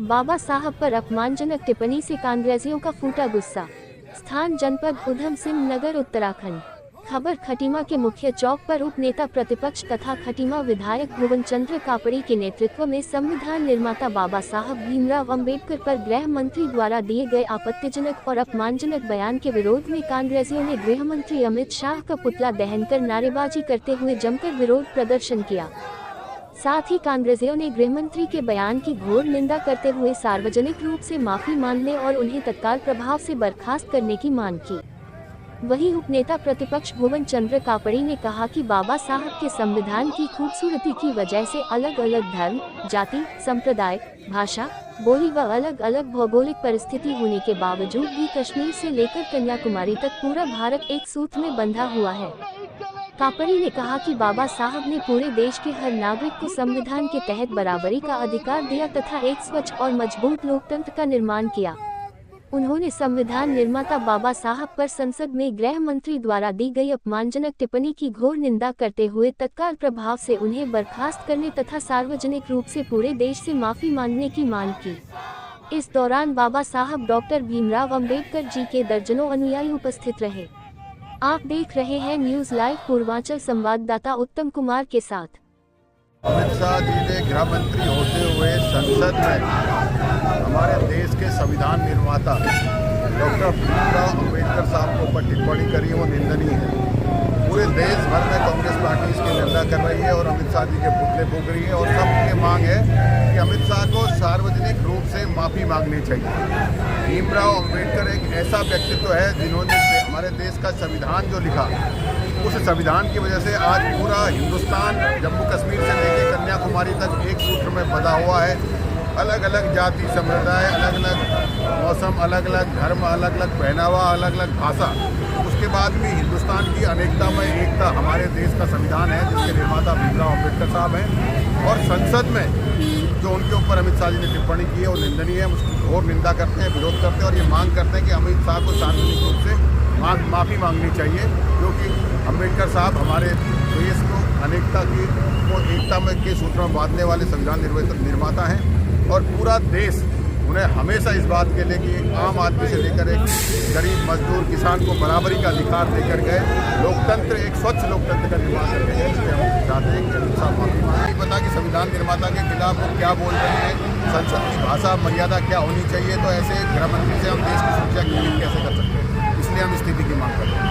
बाबा साहब पर अपमानजनक टिप्पणी से कांग्रेसियों का फूटा गुस्सा। स्थान जनपद उधम सिंह नगर उत्तराखंड। खबर खटीमा के मुख्य चौक पर उप नेता प्रतिपक्ष तथा खटीमा विधायक भुवन चंद्र कापड़ी के नेतृत्व में संविधान निर्माता बाबा साहब भीमराव अंबेडकर पर गृह मंत्री द्वारा दिए गए आपत्तिजनक और अपमानजनक बयान के विरोध में कांग्रेसियों ने गृह मंत्री अमित शाह का पुतला दहनकर नारेबाजी करते हुए जमकर विरोध प्रदर्शन किया। साथ ही कांग्रेसियों ने गृहमंत्री के बयान की घोर निंदा करते हुए सार्वजनिक रूप से माफी मांगने और उन्हें तत्काल प्रभाव से बर्खास्त करने की मांग की। वहीं उपनेता प्रतिपक्ष भुवन चंद्र कापड़ी ने कहा कि बाबा साहब के संविधान की खूबसूरती की वजह से अलग अलग धर्म, जाति, संप्रदाय, भाषा, बोली व अलग अलग भौगोलिक परिस्थिति होने के बावजूद भी कश्मीर से लेकर कन्याकुमारी तक पूरा भारत एक सूत्र में बंधा हुआ है। कापड़ी ने कहा कि बाबा साहब ने पूरे देश के हर नागरिक को संविधान के तहत बराबरी का अधिकार दिया तथा एक स्वच्छ और मजबूत लोकतंत्र का निर्माण किया। उन्होंने संविधान निर्माता बाबा साहब पर संसद में गृह मंत्री द्वारा दी गई अपमानजनक टिप्पणी की घोर निंदा करते हुए तत्काल प्रभाव से उन्हें बर्खास्त करने तथा सार्वजनिक रूप से पूरे देश से माफी मांगने की मांग की। इस दौरान बाबा साहब डॉक्टर भीमराव अंबेडकर जी के दर्जनों अनुयायी उपस्थित रहे। आप देख रहे हैं न्यूज लाइव पूर्वांचल, संवाददाता उत्तम कुमार के साथ। अमित शाह जी ने गृह मंत्री होते हुए संसद में हमारे देश के संविधान निर्माता डॉक्टर भीमराव अंबेडकर साहब के ऊपर टिप्पणी करी, वो निंदनीय है। पूरे देश भर में कांग्रेस पार्टी इसकी निंदा कर रही है और अमित शाह जी के पुतले फूंक रही है और सबकी मांग है कि अमित शाह को सार्वजनिक रूप से माफी मांगनी चाहिए। भीमराव अंबेडकर एक ऐसा व्यक्तित्व है जिन्होंने हमारे देश का संविधान जो लिखा, उस संविधान की वजह से आज पूरा हिंदुस्तान जम्मू कश्मीर से लेकर कन्याकुमारी तक एक सूत्र में बंधा हुआ है। अलग अलग जाति, संप्रदाय, अलग अलग मौसम, अलग अलग धर्म, अलग अलग पहनावा, अलग अलग भाषा, उसके बाद भी हिंदुस्तान की अनेकता में एकता हमारे देश का संविधान है जिसके निर्माता भीमराव अंबेडकर साहब हैं। और संसद में जो उनके ऊपर अमित शाह जी ने टिप्पणी की है वो निंदनीय है। उसकी घोर निंदा करते हैं, विरोध करते हैं और ये मांग करते हैं कि अमित शाह को सार्वजनिक रूप से माफ़ी मांगनी चाहिए, क्योंकि अंबेडकर साहब हमारे देश को अनेकता की वो एकता में के सूत्र में बांधने वाले संविधान निर्माता हैं। और पूरा देश उन्हें हमेशा इस बात के लिए कि आम आदमी से लेकर एक गरीब मजदूर किसान को बराबरी का अधिकार देकर गए, लोकतंत्र, एक स्वच्छ लोकतंत्र का निर्माण करके गए। इसलिए हम चाहते हैं कि अमित शाह माफी मांगे। नहीं पता कि संविधान निर्माता के खिलाफ वो क्या बोल रहे हैं, संसद की भाषा मर्यादा क्या होनी चाहिए, तो ऐसे गृह मंत्री से हम देश की सुरक्षा की कैसे कर सकते हैं। इसलिए हम स्थिति की मांग करते हैं।